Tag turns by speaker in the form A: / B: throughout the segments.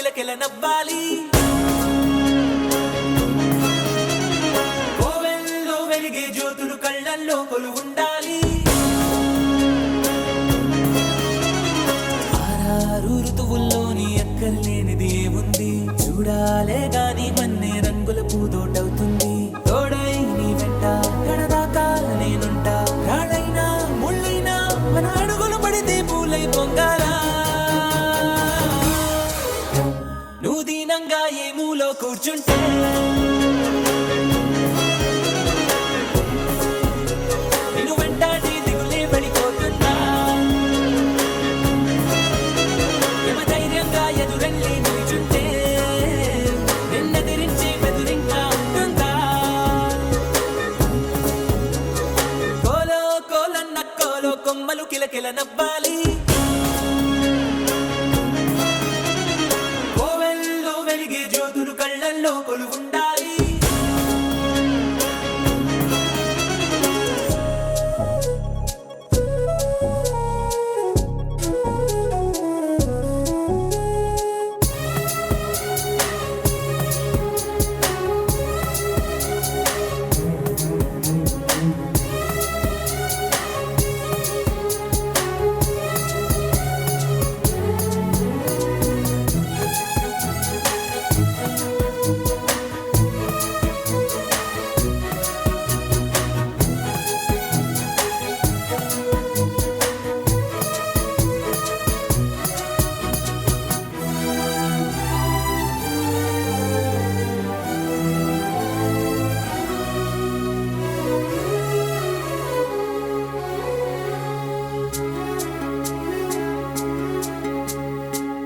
A: కిలకిల నవ్వాలి. కోవెల్లో వెలిగే జ్యోతులు కళ్ళల్లో కొలువుండాలి. ఆరారు ఋతువుల్లోని ఎక్కర్లేనిది ఏముంది, చూడాలే గాని మన్నే రంగుల పూదోటవుతుంది. తోడై నీ వెంట గడదాకా నేనుంటా, రాళ్ళైనా ముళ్ళైనా మన అడుగులు పడితే పూలై పొంగాలా. నువ్వు దీనంగా ఏ మూలో కూర్చుంటే నిన్ను వెంటాడి దిగులే పడిపోతుందా. ధైర్యంగా ఎదురెళ్ళి నిల్చుంటే నిన్నెదిరించే బెదురింకా ఉంటుందా. కోలో కోలన్న కోలో కొమ్మలు కిలకిల నవ్వాలి. కోవెల్లో వెలిగే జ్యోతులు కళ్ళల్లో కొలువుండాలి.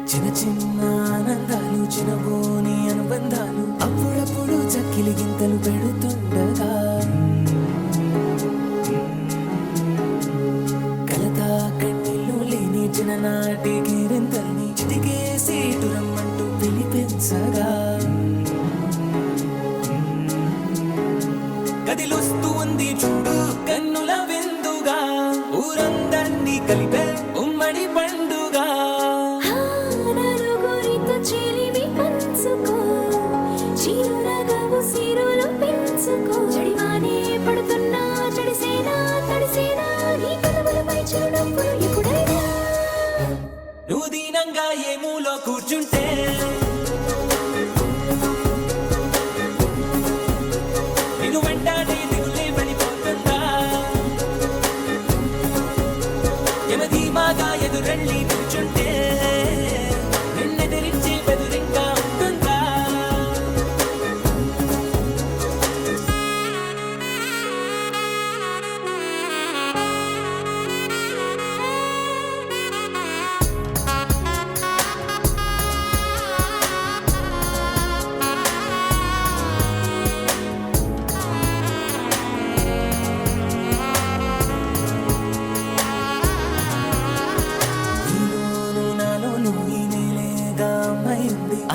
A: చిన్న చిన్న ఆనందాలు, చిన్నబోని అనుబంధాలు అప్పుడప్పుడు చక్కిలి గింతలు పెడుతుండగా, కలతా కన్నీళ్ళు లేని చిన్ననాటి గిరింతల్ని చిటికేసి ఇటు రమ్మంటూ పిలిపించగా, కదిలొస్తూ ఉంది చూడు కన్నుల విందుగా, ఊరందర్నీ కలిపే ఉమ్మడి పండుగ. నువ్వు దీనంగా ఏ మూలో కూర్చుంటే నిన్ను వెంటాడి దిగులే పడిపోతుందా. యమధీమాగా ఎదురెళ్ళి నిల్చుంటే నిన్నెదిరించే బెదురింకా ఉంటుందా.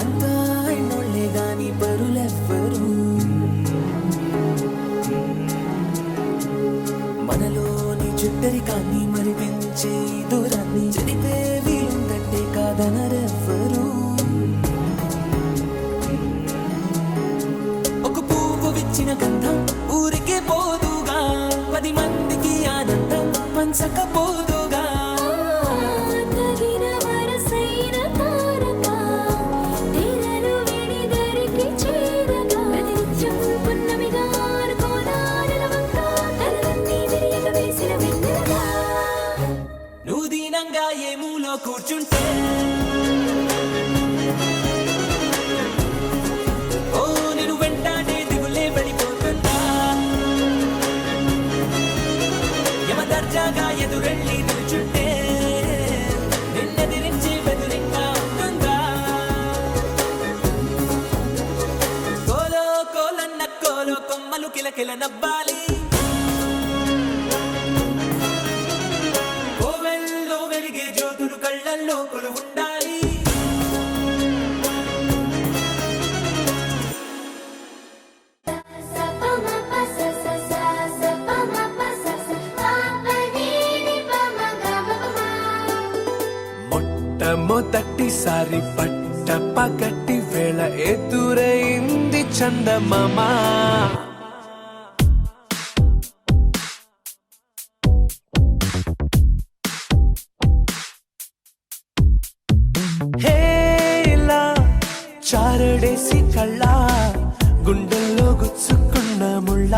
A: అంతా ఎన్నోళ్లే గాని పరులెవ్వరు, మనలోని చుట్టరికాన్ని మరిపించే దూరాన్ని చెడిపే వీలుందంటే కాదనరెవ్వరు. ఒక పువ్వు విచ్చిన గంధం ఊరికే పోదుగా, 10 మందికి ఆనందం పంచకపోదుగా. నువ్వు దీనంగా ఏ మూలో కూర్చుంటే ఓ నిన్ను వెంటాడే దిగులే పడిపోతుందా. యమదర్జాగా ఎదురెళ్ళి నిల్చుంటే నిన్నెదిరించే బెదురింకా ఉంటుందా. కోలో కోలన్న కోలో కొమ్మలు కిలకిల నవ్వాలి. జ్యోతులు కళ్ళల్లో కొలువుండాలి. మొట్టమొదటిసారి పట్ట పగటి వేళ ఎదురైంది చందమామ హేలా చారడేసి కళ్ళ గుండెల్లో గుచ్చుకున్న ముళ్ళ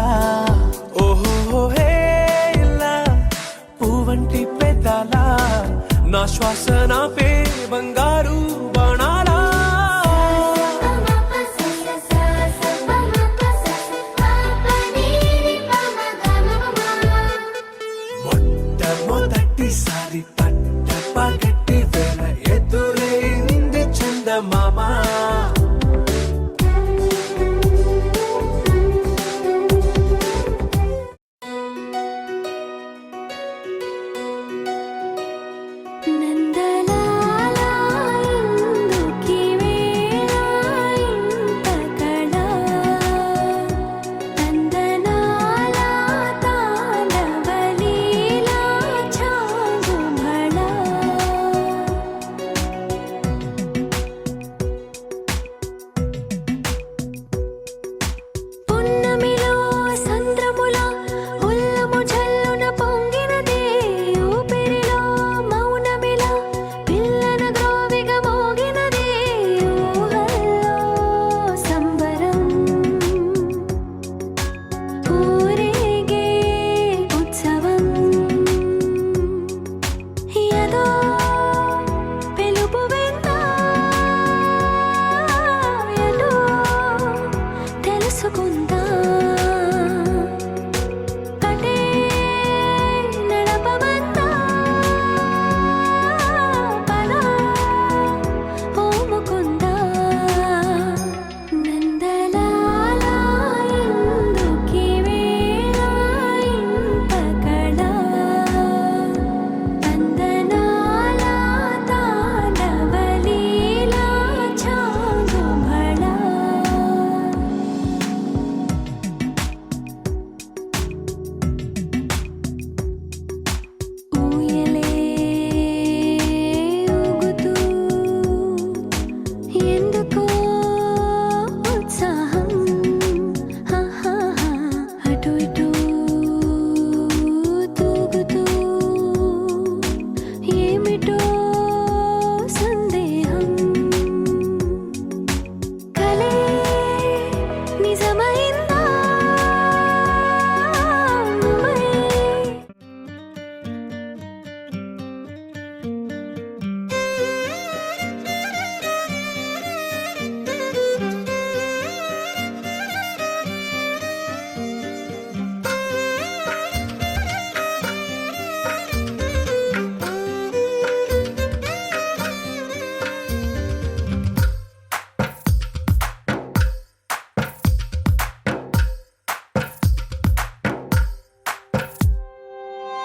A: ఓహో హేలా పువ్వంటి పెదాల నా శ్వాస నాపే బంగారు బాణాలా మొట్టమొదటిసారి పట్ట పగటి వేళ ఎదురైంది చందమామ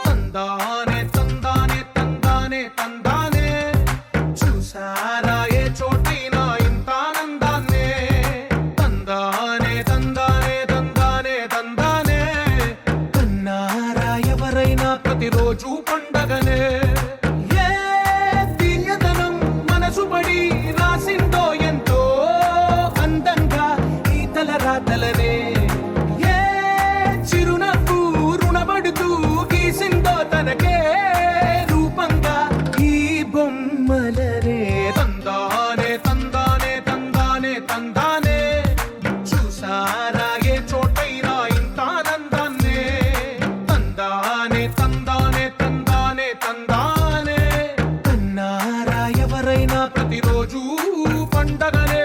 B: తందానే తందానే తందానే తందానే చూసారా ఏ చోటైనా ఇంత ఆనందాన్నే తందానే తందానే తందానే తందానే కన్నారా ఎవరైనా ప్రతిరోజు పండగనే ఏ తీయదనం మనసు పడి రాసిందో ఎంతో అందంగా ఈ తల రాతలనే ఏ చిరునవ్వు రుణపడుతూ గీసిందో తనకే రూపంగా ఈ బొమ్మలనే తందానే తందానే తందానే తందానే చూసారా ఏ చోటైనా ఇంత ఆనందాన్నే తందానే తందానే తందానే తందానే కన్నారా ఎవరైనా ప్రతిరోజు పండగనే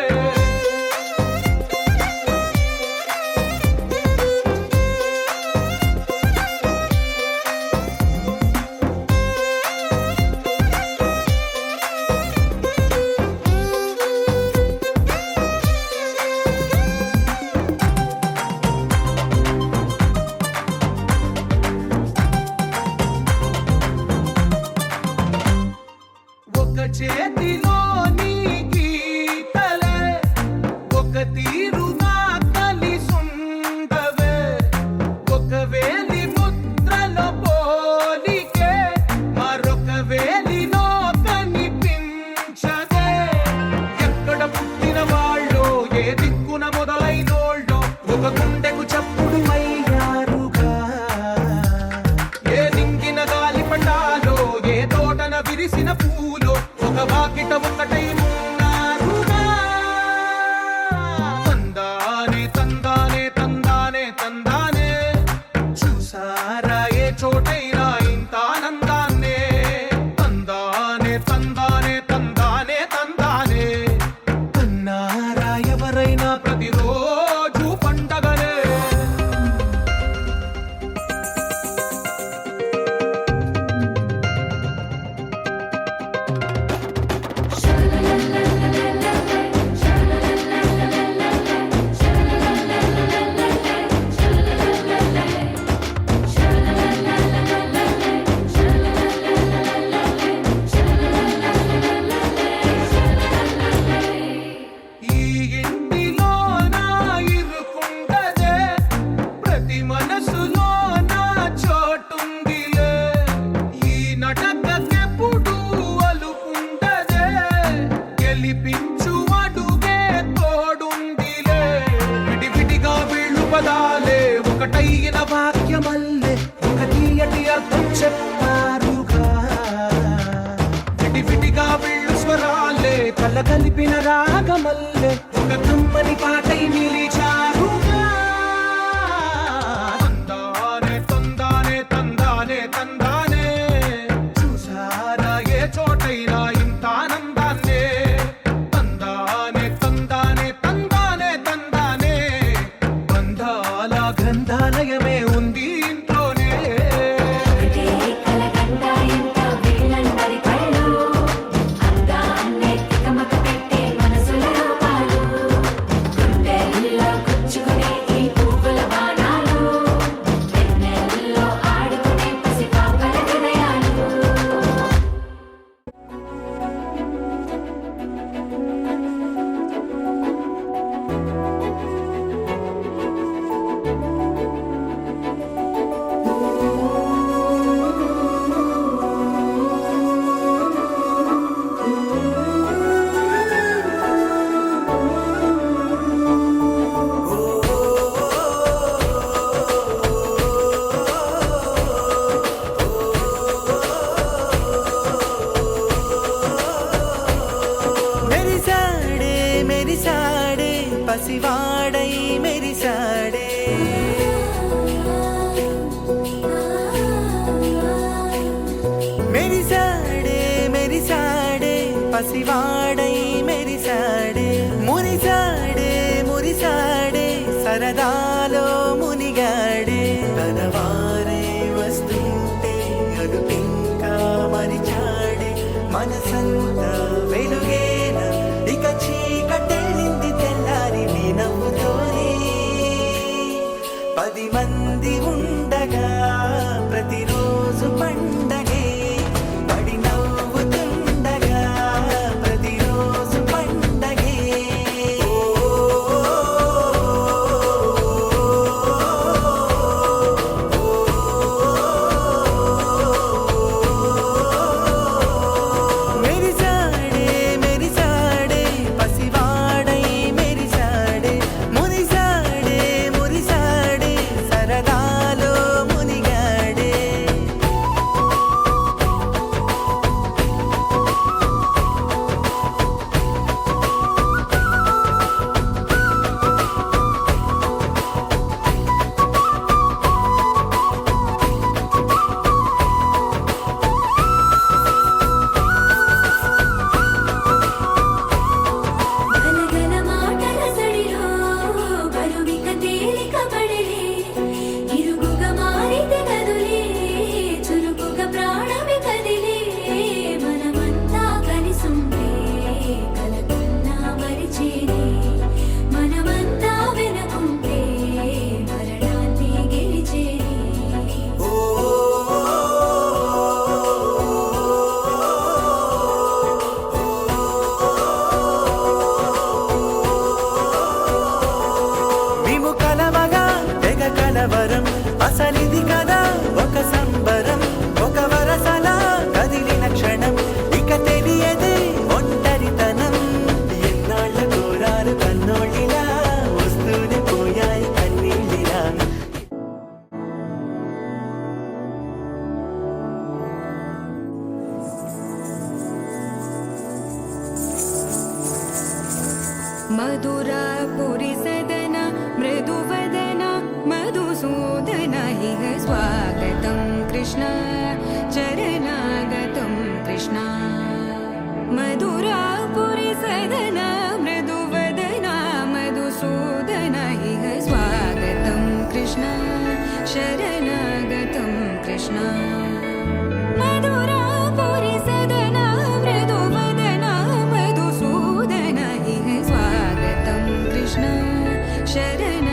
B: గుండెకు చప్పుడు అయ్యారుగా. ఏ నింగిన గాలి పటాలో ఏ తోటన విరిసిన పూలో ఒక వాకిట ఒకటై ఉన్నారుగా. తందానే తందానే తందానే తందానే చూసారా ఏ చోటైనా ఇంత ఆనందాన్నే. తందానే తందానే తందానే తందానే కన్నారా ఎవరైనా ప్రతిరోజు పండగనే. ఈ ఇంటిలోన ఇరుకుండదే ప్రతి మనసులోన చోటుందిలే. ఈ నటకెప్పుడు అలుకుండదే గెలిపించు అడుగే తోడుందిలే. విడివిడిగా వీళ్ళు పదాలే ఒకటైన వాక్యమల్లే ఒక తీయటి అర్థం చెప్పారుగా. విడివిడిగా వీళ్ళు స్వరాలే కలగలిపిన రాగమల్లే ఒక కమ్మని పాటై నిలిచారుగా. తందానే తందానే తందానే తందానే చూసారా ఏ చోటైనా ఇంత ఆనందాన్నే. తందానే తందానే తందానే తందానే బంధాల గ్రంథాలయమే ఉంది ఇంట్లోనే.
C: ఒకటే కలగంట ఎంత వీళ్ళందరి కళ్ళు అందాన్నే తికమక పెట్టే మనసుల రూపాలు గుండెల్లో గుచ్చుకునే ఈ పువ్వుల బాణాలు వెన్నెల్లో ఆడుకునే పసిపాపల హృదయాలు.
D: మెరిసాడే మెరిసాడే పసివాడై మెరిసాడే. మెరిసాడే మెరిసాడే పసివాడై మెరిసాడే. మురిసాడే మురిసాడే సరదాలో మునిగాడే. తన వారే వస్తుంటే అదుపింకా మరిచాడే. మనసంతా వెలుగేన ఇక చీకటెళ్ళింది తెల్లారి నీ నవ్వుతోనే. 10 మంది ఉండగా ప్రతిరోజు పండగే పడి నవ్వుతుండగా ప్రతిరోజు పండగే. మెరిసాడే మెరిసాడే పసివాడై మెరిసాడే. మురిసాడే మురిసాడే సరదా
E: मधुरापुरि सदन मृदुवदन मधुसूदन इह स्वागतं कृष्ण चरणागतं कृष्ण मधुरापुरि सदन मृदुवदन मधुसूदन इह स्वागतं कृष्ण शरणागतं कृष्ण मधुरापुरि सदन मृदुवदन मधुसूदन इह स्वागतं कृष्ण शरणागतं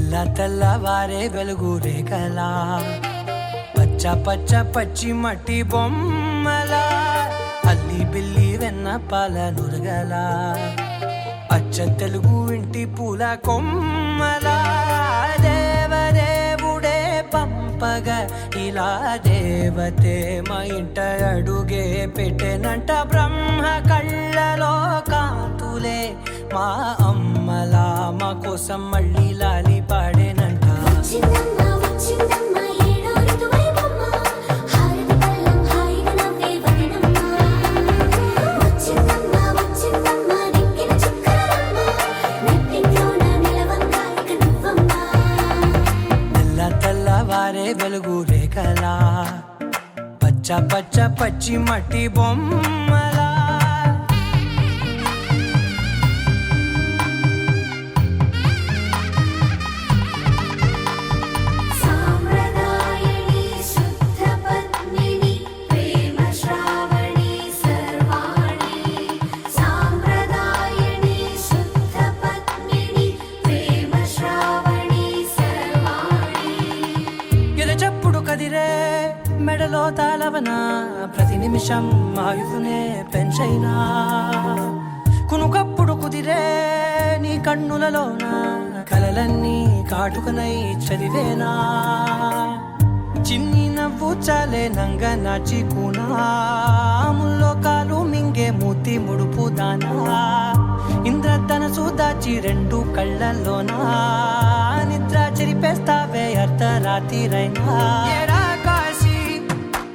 D: తెల్ల తెల్లవారే వెలుగు రేఖలా పచ్చ పచ్చ పచ్చి మట్టి బొమ్మలా అల్లి బిల్లి వెన్న పాల నురగలా అచ్చ తెలుగు ఇంటి పూల కొమ్మలా దేవదేవుడే పంపగ ఇలా దేవతే మా ఇంట అడుగే పెట్టెనంట బ్రహ్మ కళ్ళలో కాంతులే మా అమ్మలా మా కోసం మళ్ళీ లాలి పాడేనంట
C: వచ్చిందమ్మ వచ్చిందమ్మ ఏడో ఋతువైవమ్మ హారతి పళ్ళం హాయిగా నవ్వే వదనమ్మ వచ్చిందమ్మ వచ్చిందమ్మ నెక్కిన చుక్కలమ్మ నెట్టింట్లోన నిలవంగా ఇక నువ్వమ్మ
D: తెల్ల తెల్లవారే వెలుగు రేఖలా పచ్చ పచ్చ పచ్చి మట్టి బొమ్మలా
C: సాంప్రదాయని శుద్ధ పద్మిని ప్రేమ శ్రావణి సర్వాణి సాంప్రదాయని శుద్ధ పద్మిని ప్రేమ శ్రావణి సర్వాణి
D: ఎదచప్పుడు కదిరే మెడలో తాళవన ప్రతి నిమిషం ఆయుధునే పెంచైనా కునుకప్పుడు కుదిరే నీ కన్నులలోన కలలన్నీ కాటుకనై చదివేనా చిన్ని నవ్వు చాలే నంగ నాచి కూనాముల్లో కాలు మింగే మూతి ముడుపు దానా ఇంద్రధనసు దాచి రెండు కళ్ళల్లోనా నిద్ర చెరిపేస్తావే అర్ధరాత్రిరైనా ఏరా కాశీ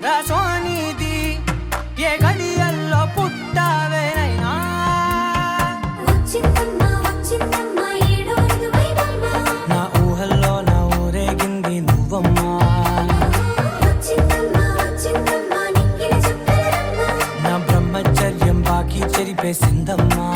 D: రా సోనిది ఏ గడియల్లో పుట్టావేనైనా
C: వచ్చిందమ్మ వచ్చిందమ్మ ఏడో ఋతువైవమ్మ
D: నా ఊహల్లో నా ఊరేగింది నువ్వమ్మా
C: వచ్చిందమ్మ వచ్చిందమ్మ నెక్కిన చుక్కలమ్మ
D: నా బ్రహ్మచర్యం బాకీ చెరిపేసిందమ్మా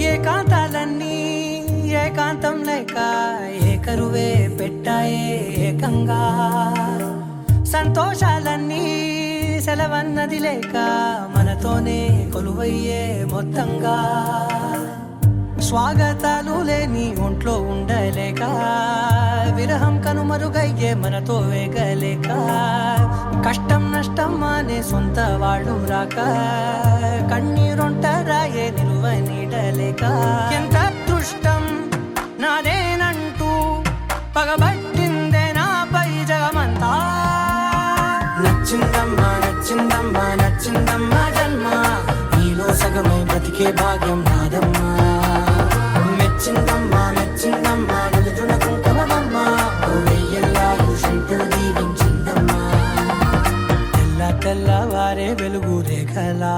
D: ఏకాంతాలన్నీ ఏకాంతం లేక ఏకరువే పెట్టాయే ఏకంగా సంతోషాలన్నీ సెలవన్నది లేక మనతోనే కొలువయ్యే మొత్తంగా స్వాగతాలు లేని ఒంట్లో ఉండలేక విరహం కనుమరుగయ్యే మనతో వేగలేక కష్టం నష్టం అనే సొంత వాడు రాక కన్నీరొంటరాయే నిలువ నీడలేక ఎంత అదృష్టం నాదేనంటూ పగబట్టిందే నాపై జగమంతా నచ్చిందమ్మా నచ్చిందమ్మా నచ్చిందమ్మా జన్మ నీలో సగమై బ్రతికే భాగ్యం నాదమ్మా మెచ్చిందమ్మా మెచ్చిందమ్మా నిలుచున కుంకుమమ్మా వెయ్యల్లాలు శంకులు దీవించిందమ్మా తెల్ల తెల్లవారే వెలుగు రేఖలా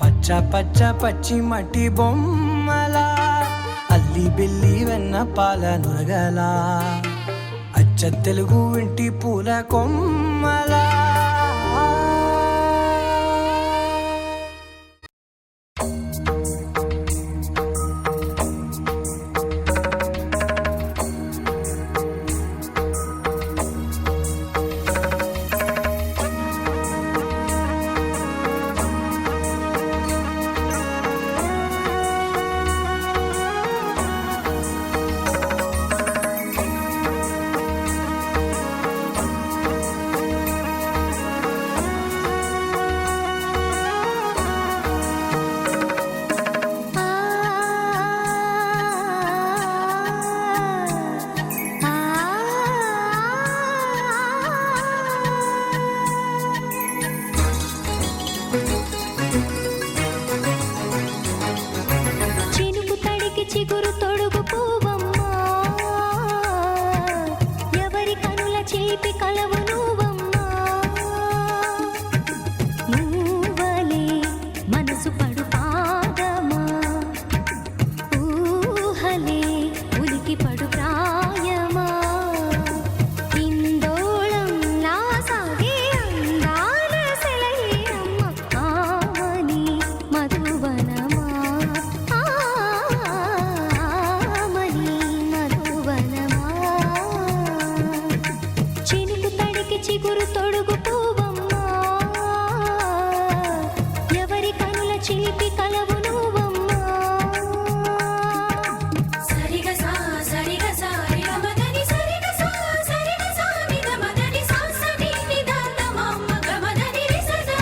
D: పచ్చ పచ్చ పచ్చి మట్టి బొమ్మలా అల్లి బిల్లి వెన్న పాల నురగలా అచ్చ తెలుగు ఇంటి పూల కొమ్మలా
C: చిగురు తొడుగు పువ్వమ్మా ఎవరి కనుల చిలిపి కలవు నువ్వమ్మా సరిగ సా సరిగ సా రిగమదని సరిగ సా సరిగ సా నిగమదని సా సని నిదాత మమ్మ గమదని రిసదా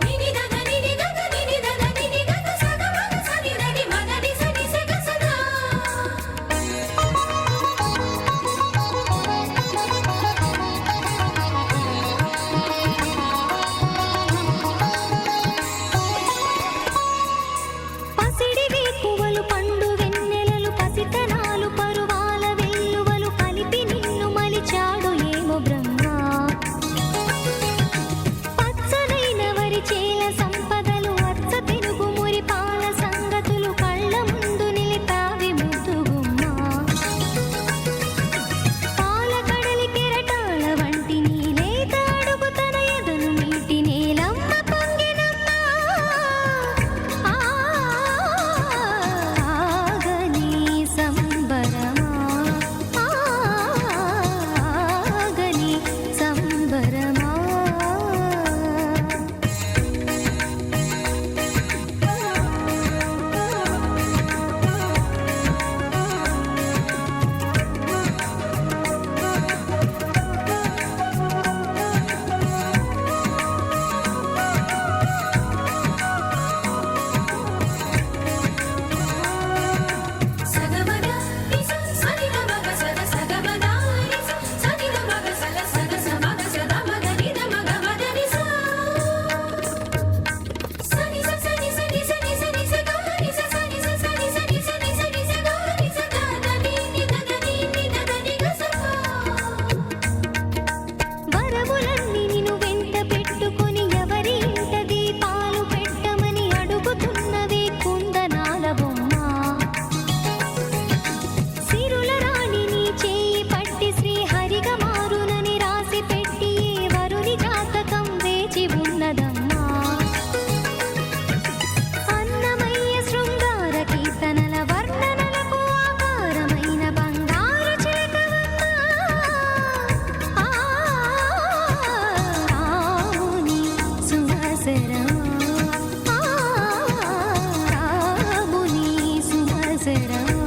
C: నిని దద నిని గద నిని దద నిని గద సద మగ సని దని మదని సని సెగ సదా పసిడి వేకువలు పండు వెన్నెలలు పసితనాలు పరువాల వెల్లువలు కలిపి నిన్ను మలిచాడు ఏమో బ్రహ్మ పచ్చనైన వరి చేల సంపదలు అచ్చ తిరుగు మురి పాల సంగతులు కళ్ళ ముందు నిలిపావి ముద్దుగుమ్మ పాల కడలి కెరటాల వంటి నీలేత అడుగు తన ఎదను మీటి నేలమ్మ పొంగినమ్మ ఆగని సంబరమా ఆగని సంబరమా సగమద నిస సని మగ సగ సగమద నిస సని మగ సగ సగ సమగ సద మగ నిద మగ మద నిస సని స సని సని సని సని సగ నిస సని స సని సని సని సని సగ నిస దద ని దద ని దద ని గసప వరములన్నీ నిన్ను వెంట పెట్టుకొని ఎవరి ఇంట దీపాలు పెట్టమని అడుగుతున్నవే కుందనాల బొమ్మ సిరుల రాణి నీ చేయి పట్టి శ్రీహరిగా మారునని రాసి పెట్టి ఏ వరుని జాతకం వేచి ఉన్నదమ్మా అన్నమయ్య శృంగార కీర్తనల వర్ణనలకు ఆకారమైన బంగారు చిలకవమ్మా రాముని సుమసరమా రాముని సుమసరమా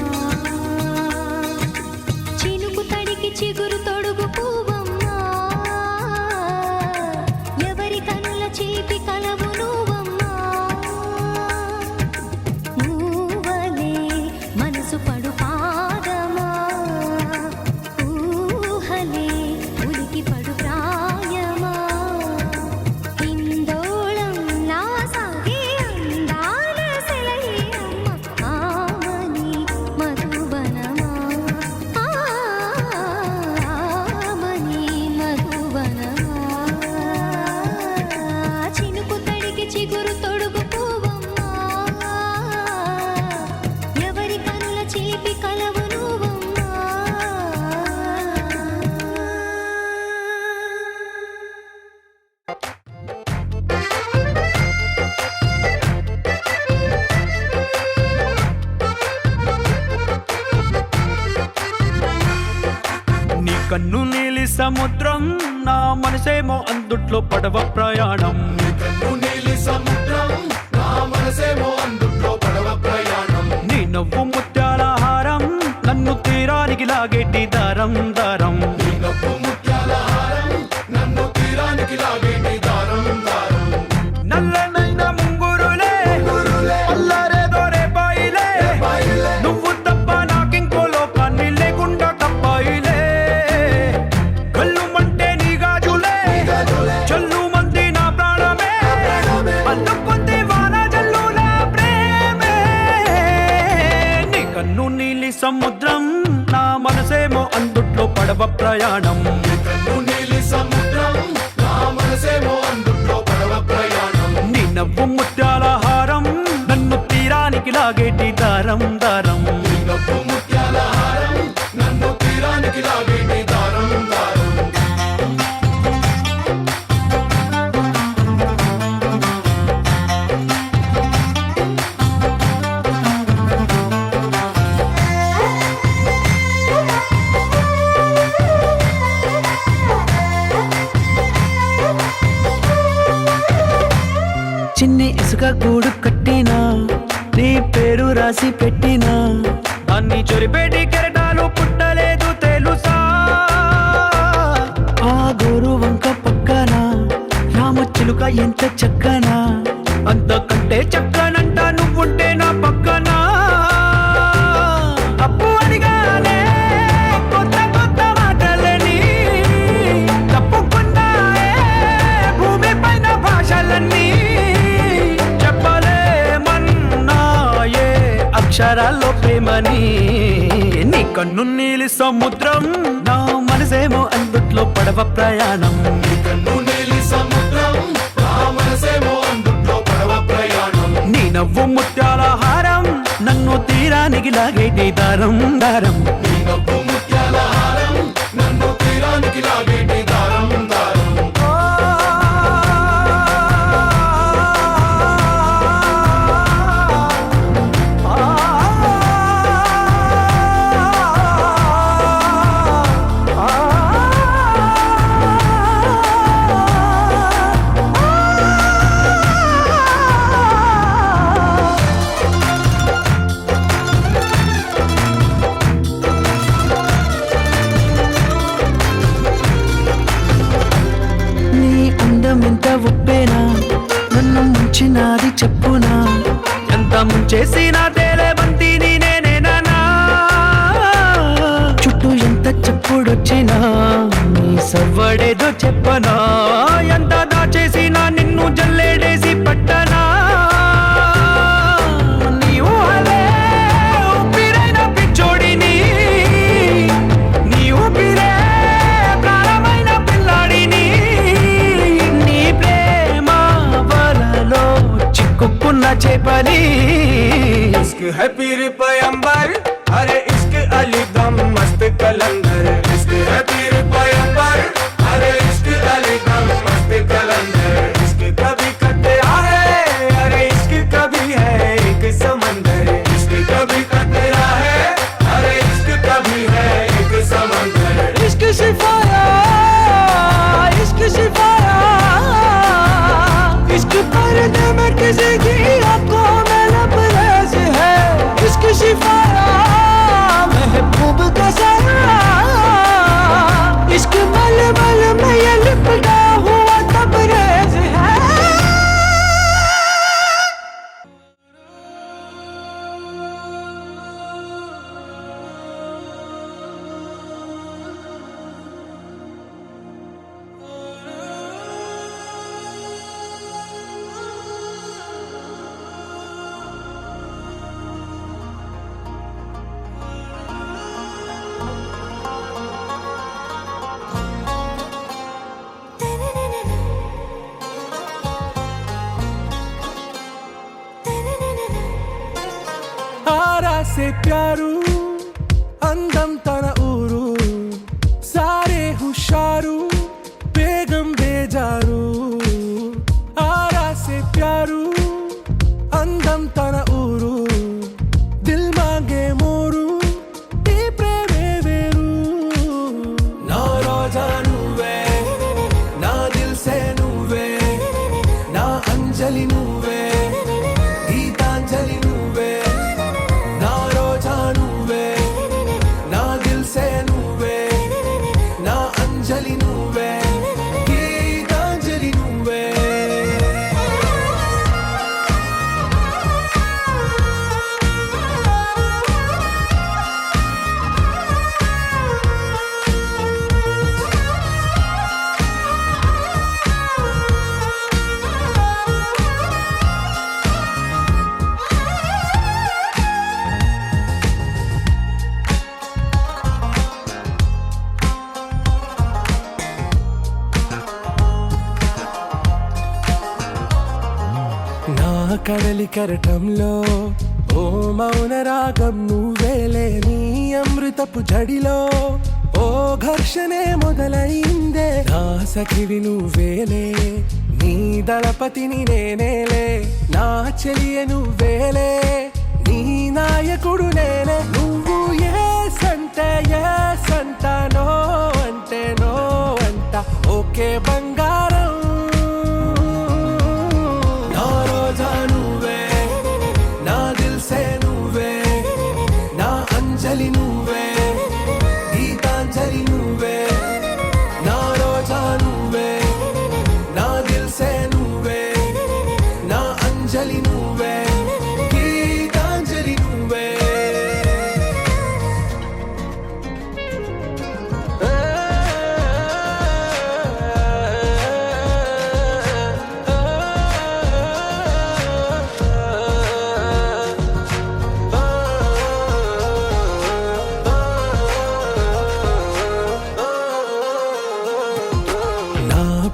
C: చినుకు తడికి చిగురు తొడుగు పువ్వమ్మా ఎవరి కనుల చిలిపి కలవు నువ్వమ్మా మూవలే మనసు పడు పాదమా ఊహలే ఉలికి పడు ప్రాయమా హిందోళం నా సాగే అందాల సెలయేరమ్మ ఆమని మధువనమా ఆమని మధువనమా చినుకు తడికి చిగురు తొడుగు పువ్వమ్మా ఎవరి కనుల చిలిపి కలవు నువ్వమ్మా
A: నీ కన్ను నీలి సముద్రం నా మనసేమో అందుట్లో పడవ ప్రయాణం
B: నీలి సముద్రం నా మనసేమో అందుట్లో పడవ ప్రయాణం
A: నీ నవ్వు ముత్యాల హారం నన్ను తీరానికి లాగేటి దారం దారం
B: నీ నవ్వు ముత్యాల హారం నన్ను తీరానికి లాగేటి దారం దారం
A: నల్లనైన ముంగురులే అల్లారేదో రేపాయిలే నువ్వు తప్ప నాకింకో లోకాన్ని లేకుండా కప్పాయిలే కళ్ళుమంటే నీ గాజులే చల్లు మంది నా ప్రాణమే అందుకుంది వాన జల్లుల ప్రేమే నీ కన్ను నీలి సముద్రం నా మనసేమో అందుట్లో పడవ ప్రయాణం
B: నీలి సముద్రం నా మనసేమో అందుట్లో పడవ ప్రయాణం
A: నీ నవ్వు ముత్యాల హారం నన్ను తీరానికి లాగేటి దారం దారం
B: నీ నవ్వు ముత్యాల హారం నన్ను తీరానికి లాగేటి దారం దారం
A: రాసి పెట్టినా దాన్ని చొరిపెట్టి కెరటాలు పుట్టలేదు తెలుసా. ఆ గోరు వంక పక్కన రామచిలుక ఎంత చక్కనా, అంతకంటే చక్కనంట నువ్వుంటే నా పక్కన. అప్పు అడిగానే కొత్త కొత్త మాటలని, తప్పుకున్నాయే భూమి పైన భాషలన్నీ, చెప్పలేమన్నాయే అక్షరాల్లో ప్రేమని. నీ కన్ను నీలి సముద్రం, నా మనసేమో అందుట్లో పడవ ప్రయాణం.
B: కన్ను నీలి సముద్రం, నా మనసేమో అందుట్లో పడవ ప్రయాణం.
A: నీ నవ్వు ముత్యాల హారం, నన్ను తీరానికి లాగేటి దారం దారం.
B: నీ నవ్వు ముత్యాల హారం, నన్ను తీరానికి లాగేటి దారం దారం.
A: నీ అందం ఎంత ఉప్పేనా, నన్ను ముంచినాది చెప్పునా, ఎంత ముంచేసినా తేలేవంతిని నేనేనా. చుట్టూ ఎంత చెప్పుడొచ్చినా నీ సవ్వడేదో చెప్పనా, ఎంత దాచేసినా నిన్ను జల్లేడేసి పట్టనా. నీ ఊహలే ఊపిరైన పిచ్చోడిని, నీ ఊపిరే ప్రాణమైన పిల్లాడిని, నీ ప్రేమ వలలో చిక్కుకున్న చేపని.
F: इश्क है पीर पैगंबर, अरे इश्क अली दम मस्त कलंदर.
B: इश्क है पीर पैगंबर, अरे इश्क अली दम मस्त कलंदर.
F: इश्क कभी कतरा है, अरे इश्क कभी है एक समंदर.
B: इश्क कभी कतरा है, अरे इश्क कभी है एक समंदर.
A: इश्क शिफाया, इश्क शिफाया, इश्क पर्दे में किसी की आंखों में लबरेज है. इश्क शिफाया, महबूब का साया, इश्क मलमल में ये लिपटा हुआ तबरेज है.
F: आरा से प्यारू अंदम तन ऊरू, सारे हुशारू बेगम बेजारू. आरा से प्यारू अंदम तन ऊरू, दिल मांगे मोरू ఈ ప్రేమే వేరు. నా రోజా నువ్వే, నా దిల్ సే నువ్వే, నా అంజలి నువ్వే, గీతాంజలి నువ్వే. నా రోజా నువ్వే, నా దిల్ సే నువ్వే, నా అంజలి నువ్వే, గీతాంజలి నువ్వే. నా కడలి కరటంలో ఓ మౌన రాగం నువ్వేలే. నీ అమృతపు జడిలో ఓ ఘర్షణే మొదలైందే. నా సఖివి నువ్వేలే, నీ దళపతిని నేనేలే. నా చెలియ నువ్వేలే, నీ నాయకుడు నేనే. నువ్వు ఏ సంటే ఏ సంట, నో అంటే నో అంట, ఓకే బంగారం. నా రోజా నువ్వే, నా దిల్ సే నువ్వే,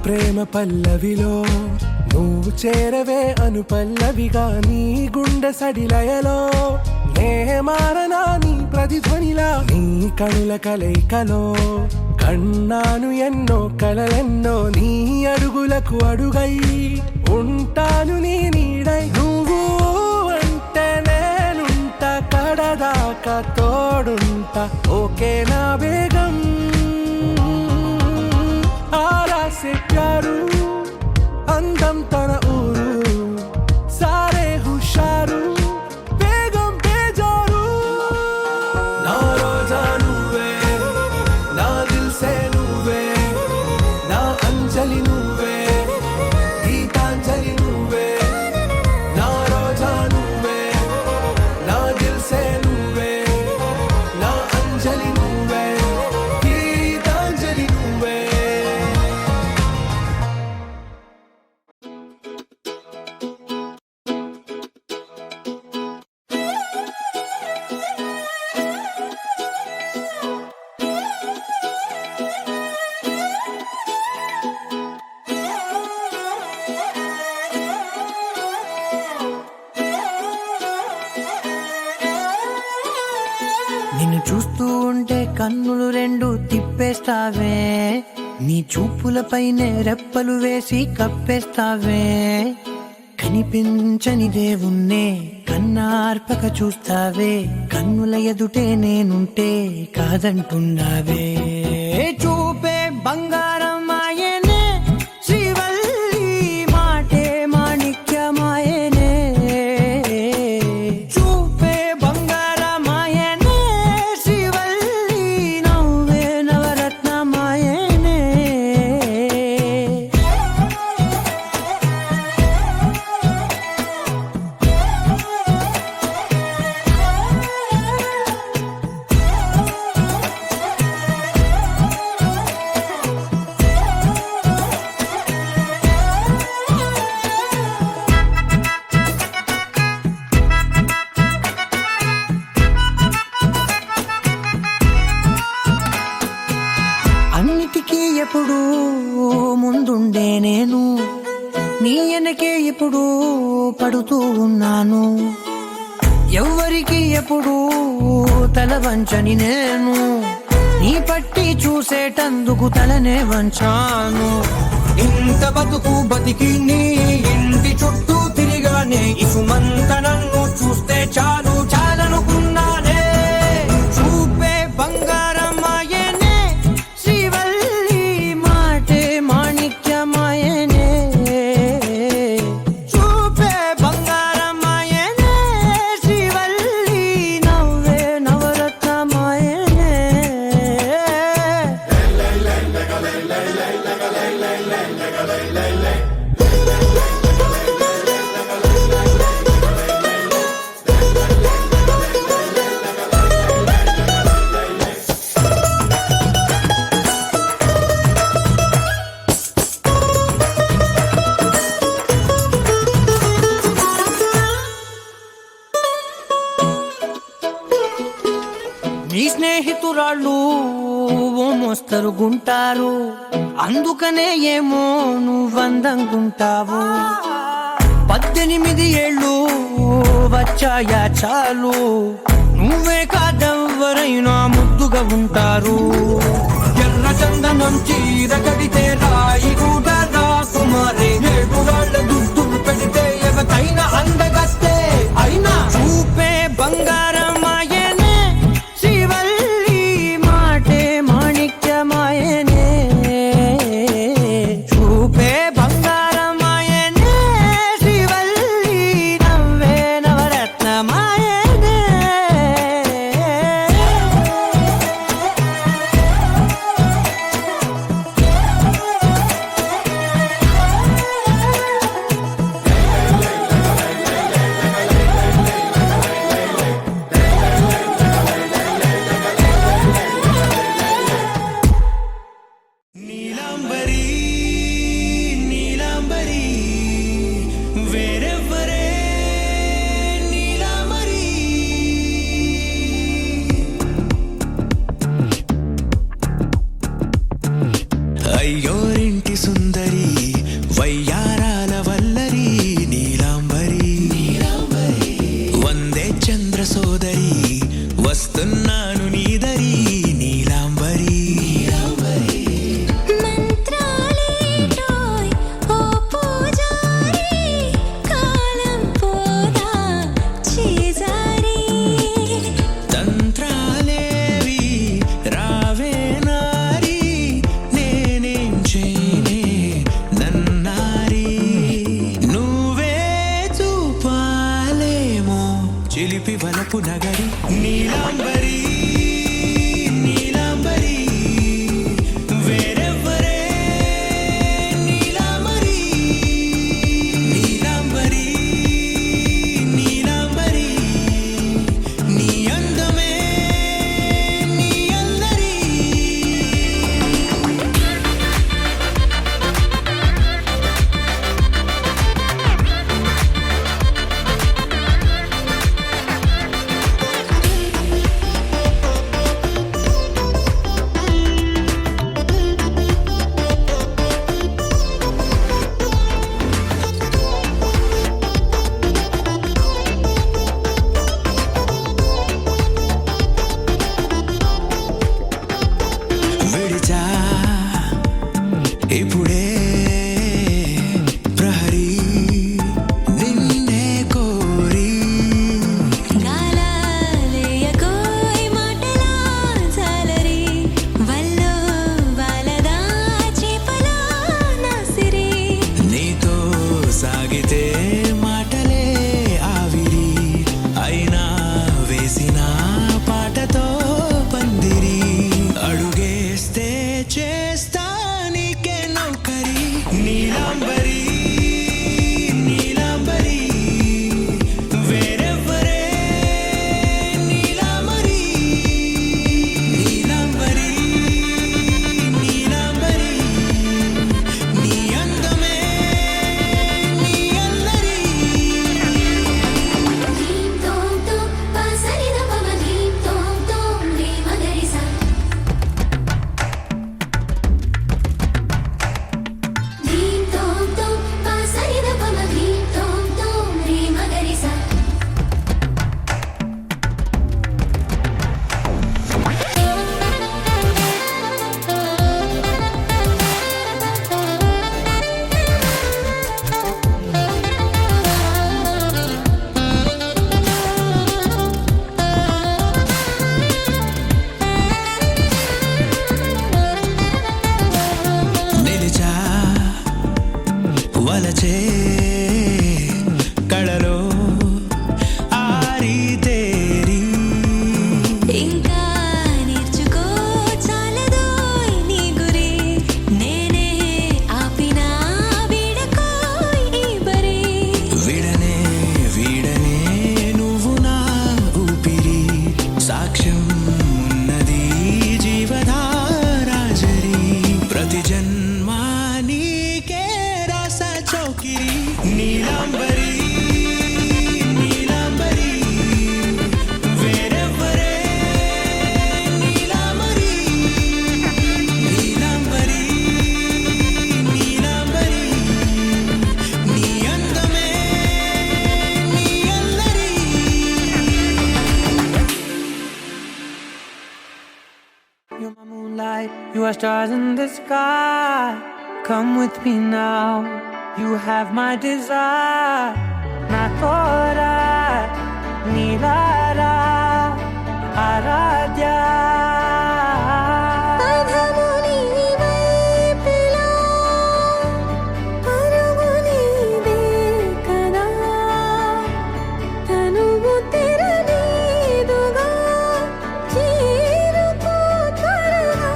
A: ప్రేమ పల్లవిలో నువ్వు చేరవే అను పల్లవిగా నీ గుండె సడిలయలో నే మారనా నీ ప్రతిధ్వనిలా నీ కనుల కలయికలో కన్నాను ఎన్నో కలలెన్నో నీ అడుగులకు అడుగై ఉంటాను నీ నీడై నువ్వు అంటే నేనుంట కడదాకా తోడుంట ఓకే నా బేగం आरा से प्यारू अंदम तन ऊरू सारे हुशारू बेगम बेजारू ना रोजा नुवे ना दिल से नुवे ना अंजलि नुवे गीतांजलि नुवे ना रोजा नुवे ना दिल से नुवे ना अंजलि नुवे गीतांजलि नुवे
D: నిన్ను చూస్తూ ఉంటే కన్నులు రెండు తిప్పేస్తావే నీ చూపులపైనే రెప్పలు వేసి కప్పేస్తావే కనిపించని దేవుణ్ణే కన్నార్పక చూస్తావే కన్నుల ఎదుటే నేనుంటే కాదంటున్నావే చూపే బంగారం ఆయనే శ్రీవల్లి మాటే మాణిక్యమాయనే చూపే బంగారమాయనే శ్రీవల్లి నవ్వే నవరత్నమాయనే అన్నిటికీ ఎప్పుడు ముందుండే నేను నీ వెనకే ఎప్పుడు పడుతూ ఉన్నాను ఎవ్వరికి ఎప్పుడు తల వంచని నేను నీ పట్టి చూసేటందుకు తలనే వంచాను ఇంత బతుకు బతికి నీ ఇంటి చుట్టూ తిరిగానే ఇసుమంత నన్ను చూస్తే చాలు చాలనుకున్నానే చూపే బంగారమాయనే శ్రీవల్లి మాటే మాణిక్యమాయనే చూపే బంగారమాయనే శ్రీవల్లి నవ్వే నవరత్నమాయనే నీ స్నేహితురాళ్ళు ఓ మోస్తరు గుంటారు అందుకనే ఏమో నువ్వందంగుంటావు 18 ఏళ్ళు వచ్చాయా చాలు నువ్వే కాదెవ్వరైనా ముద్దుగా ఉంటారు ఎర్ర చందనం చీర కడితే రాయి కూడా రాకుమారే 7 రాళ్ళ దుద్దులు పెడితే ఎవతైనా అందగస్తే అయినా చూపే బంగారమాయనే శ్రీవల్లి మాటే మాణిక్యమాయనే చూపే బంగారమాయనే శ్రీవల్లి నవ్వే నవరత్నమాయనే
A: నీలాంబరి నీలాంబరి వేరెవ్వరే నీలాంబరి అయ్యోరి
G: ఇంటి సుందరి వయ్యారాల వల్లరి నీలాంబరి వందే చంద్ర సోదరి వస్తున్నాను నీదరి నీలాంబరి
C: మంత్రాలేటోయ్ ఓ పూజారి కాలం పోదా చేజారి
G: తంత్రాలేవి రావే నారి నేనేం చేయనే నన్నారి నువ్వే చూపాలేమో చిలిపి వలపు నగరి నీలాంబరి నీలాంబరి వేరెవ్వరే నీలాంబరి నీలాంబరి నీలాంబరి నీ అందమే నీ అల్లరి విడిచా ఇప్పుడే ప్రహరీ నిన్నే కోరి
C: గాలాలేయకోయ్ మాటలా జాలరి వల్లో వాలదా చేపలా నాసిరి
G: నీతో సాగితే మాటలే ఆవిరి అయినా వేసిన పాటతో పందిరి అడుగేస్తే చేస్తా నీకే నౌకరి నీలాంబరి నీలాంబరి వేరెవ్వరే నీలాంబరి నీలాంబరి నీలాంబరి నీ అందమే నీ అల్లరి
C: ధీం తోం తోం పాసరిద పమ ధీం తోం తోం రే మగరిసా ధీం తోం తోం పాసరిద పమ ధీం తోం తోం రే మగరిసా
G: నిలిచా వలచే కళలో ఆరి తేరి
C: ఇంకా నేర్చుకో చాలదోయ్ నీ గురి నేనే ఆపినా వీడకోయ్ ఈ బరి
G: విడనే వీడనే నువ్వు నా ఊపిరి సాక్ష్యం ఉన్నది జీవధారాజరి ప్రతి జన్మా నీకే రాస చౌకిరి నీలాంబరి నీలాంబరి వేరెవ్వరే నీలాంబరి నీలాంబరి నీలాంబరి నీ అందమే నీ అల్లరి
A: You're my moonlight, you are stars in the sky. Come with me now, you have my desire. Nakora, Nilara, Aradhya.
C: అధముని వైపులా పరుగునిదే కదా తనువు తెరనీదుగా చేరుకో త్వరగా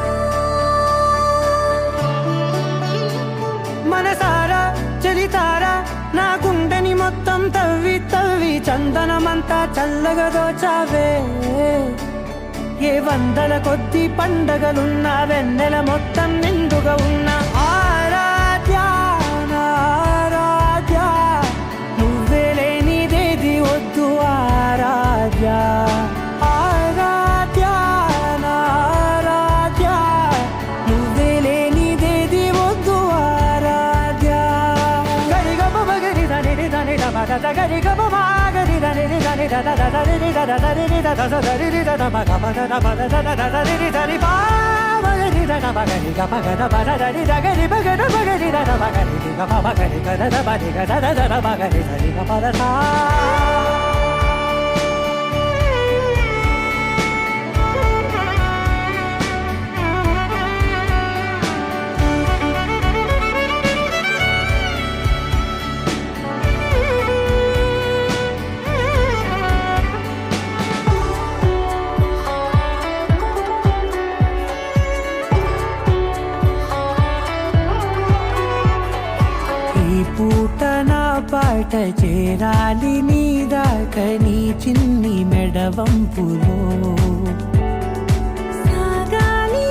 A: మనసారా చలితారా నా గుండెని మొత్తం తవ్వి తవ్వి చందనమంతా చల్లగా దోచావే ఏ వందల కొద్ది పండగలున్నా వెన్నెల మొత్తం నిండుగా ఉన్న ఆరాధ్య నా ఆరాధ్య నువ్వే లేనిదేది వద్దు ఆరాధ్య ఆరాధ్య నా ఆరాధ్య నువ్వే లేనిదేది వద్దు పూట నా పాట చేరాలి నీ దాకా నీ చిన్ని మెడవంపులో
E: సాగాలి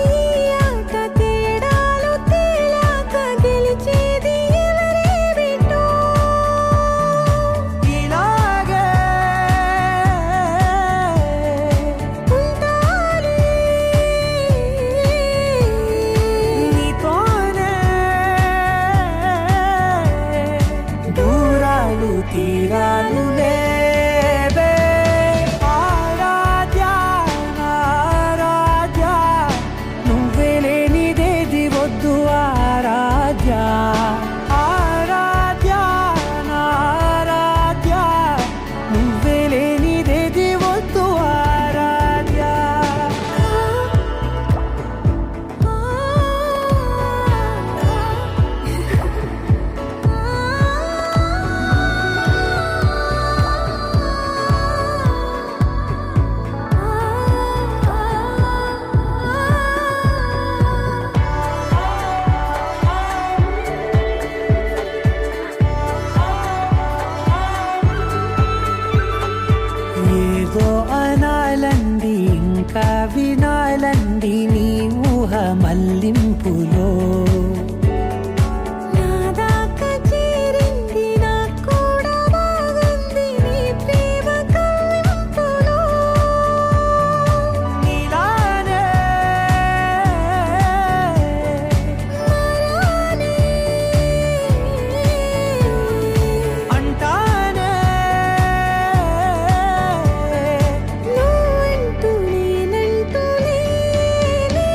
E: ఆట తేడాలు తేలాక గెలిచేది ఎవరే బిడ్డో
A: ఇలాగే
E: ఉంటాలి
A: నీతోనే దూరాలు తీరాలు లేవే ఆరాధ్య ఆరాధ్య నువ్వే లేనిదేది వద్దు ఆరాధ్య ఆరాధ్య ఆరాధ్య నువ్వే లేనిదేది వద్దు ఆరాధ్య ఏదో అనాలంది ఇంకా వినాలంది నీ ఊహ మల్లింపులో
E: నా దాకా చేరింది నాకు కూడా బాగుంది నీ ప్రేమ కవ్వింపులో
A: నీలానే
E: మరానే
A: అంటానే
E: నువ్వంటూ నేనంటూ లేనే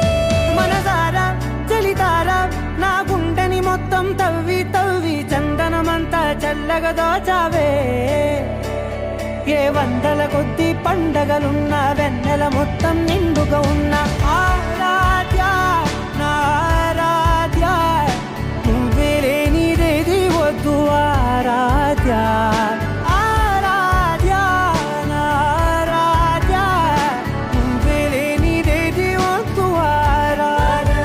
A: మనసారా చలితారా నా గుండెని మొత్తం తవ్వి తవ్వి చందనమంతా చల్లగా దోచావే ఏ వందల కొద్ది పండగలున్న వెన్నెల మొత్తం నిండుగా ఉన్న ఆరాధ్య నా ఆరాధ్య నువ్వే లేనిదేది వద్దు ఆరాధ్య ఆరాధ్య నా ఆరాధ్య నువ్వే లేనిదేది వద్దు ఆరాధ్య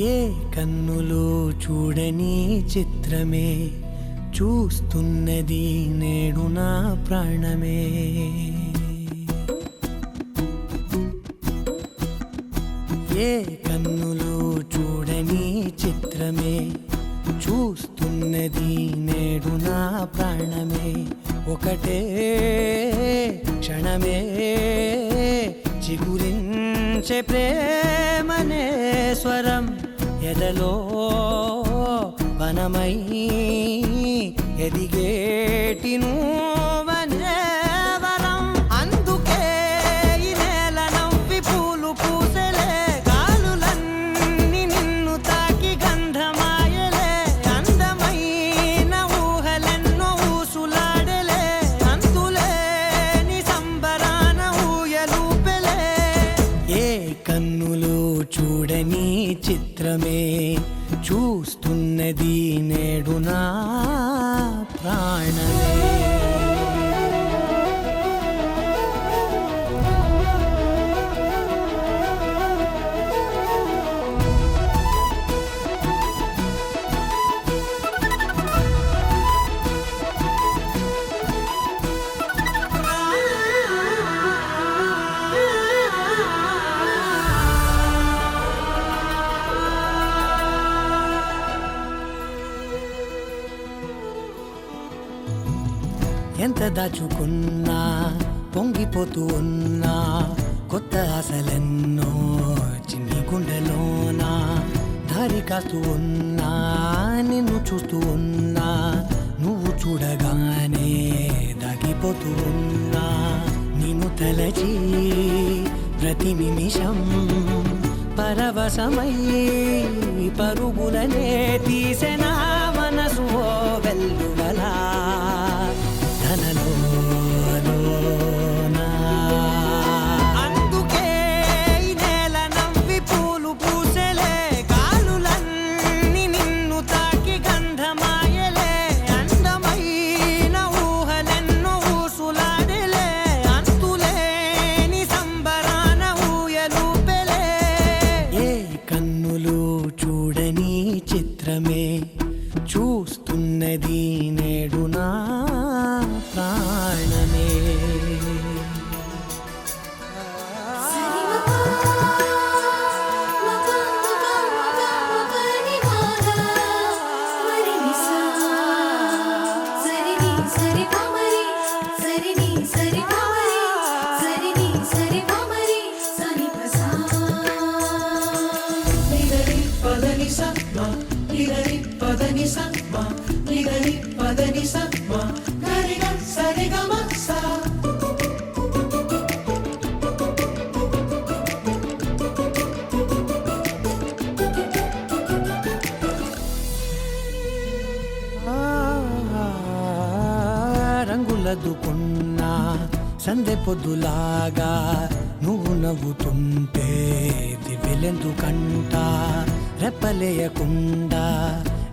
D: ఏ కన్నులు చూడని చిత్రమే చూస్తున్నది నేడు నా ప్రాణమే. ఏ కన్నులు చూడని చిత్రమే చూస్తున్నది నేడు నా ప్రాణమే. ఒకటే క్షణమే చిగురించే ప్రేమనే స్వరం ఎదలో వనమై ఎదిగేటి నువ్వనే వరం. అందుకే ఈ నేల నవ్వి పూలు పూసెలే, గాలులన్నీ నిన్ను తాకి గంధమాయలే. అందమైన ఊహలెన్నో ఊసులాడలే, అంతులేని సంబరాన ఊయలూపెలే. ఏ కన్నులు చూడని చిత్రమే చూస్తున్నది నేడు నా ప్రాణమే. ఎంత దాచుకున్నా పొంగిపోతూ ఉన్నా, కొత్త ఆశలెన్నో చిన్ని గుండెలోనా. దారి కాస్తూ ఉన్నా, నిన్ను చూస్తూ ఉన్నా, నువ్వు చూడగానే దాగిపోతూ ఉన్నా. నిన్ను తలచి ప్రతి నిమిషం పరవశమై పరుగులనే తీసెన మనసు ఓ వెల్లువలా. అందుకే ఈ నేల నవ్వి పూలు పూసెలే, గాలులన్నీ నిన్ను తాకి గంధమాయలే. అందమైన ఊహలెన్నో ఊసులాడలే, అంతులేని సంబరాన ఊయలూపెలే. ఏ కన్నులు చూడని చిత్రమే చూస్తున్నది నేడు నా ప్రాణమే. రంగులదుకున్నా సందె పొద్దులాగా నువ్వు నవ్వుతుంటే దివ్వెలెందుకంట. రెప్పలేయకుండా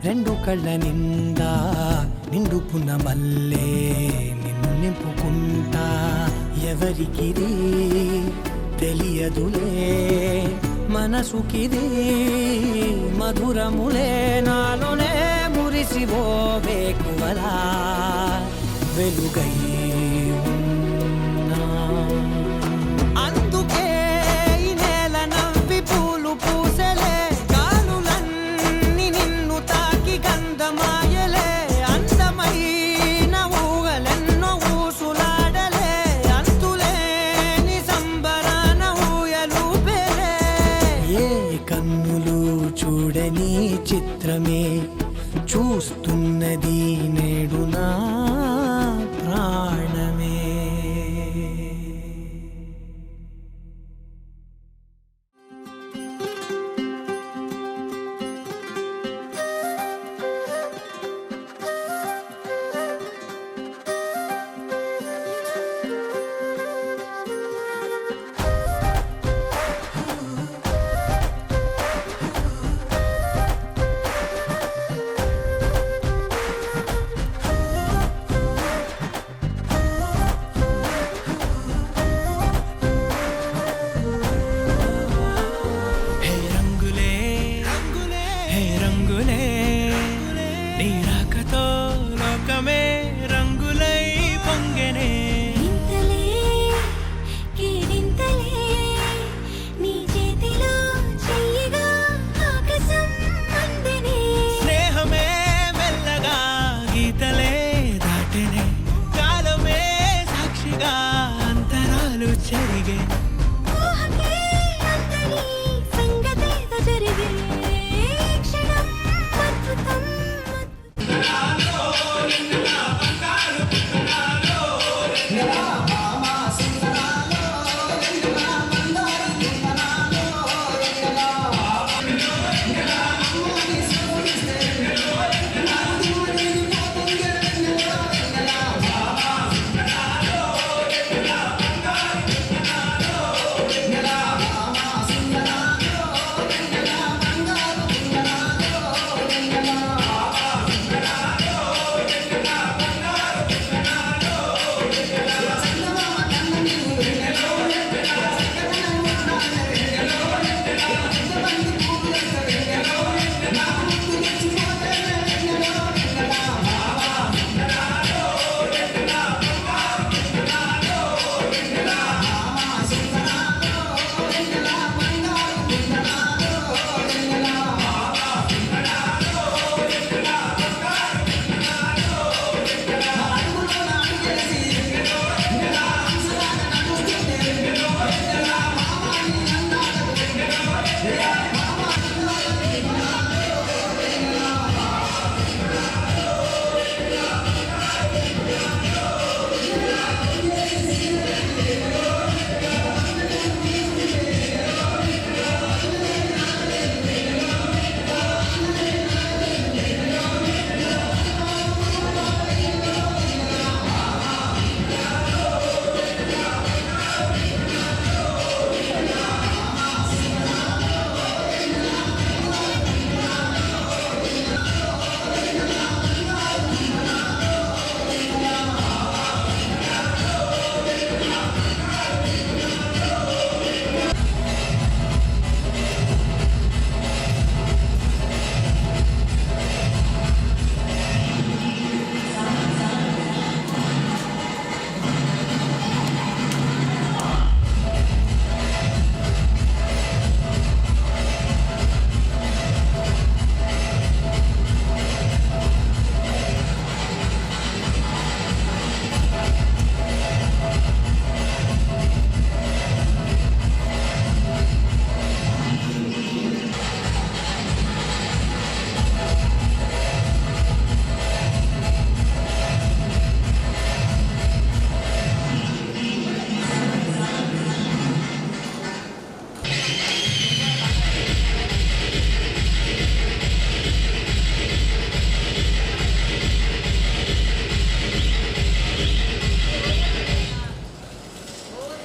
D: రెండు కళ్ళ నిండా నిండుకున్న మల్లే నిన్ను నింపుకుంటా. ఎవరికిది తెలియదులే మనసుకిది మధురములే, నాలోనే మురిసివో వేకువలా వెలుగై ఉన్నా. అందుకే ఈ నేల నవ్వి పూలు పూసెలే, గాలులన్నీ నిన్ను తాకి గంధమాయలే. అందమైన ఊహలెన్నో ఊసులాడలే, అంతులేని సంబరాన ఊయలూపెలే. ఏ కన్నులు చూడని చిత్రమే చూస్తున్నది నేడు నా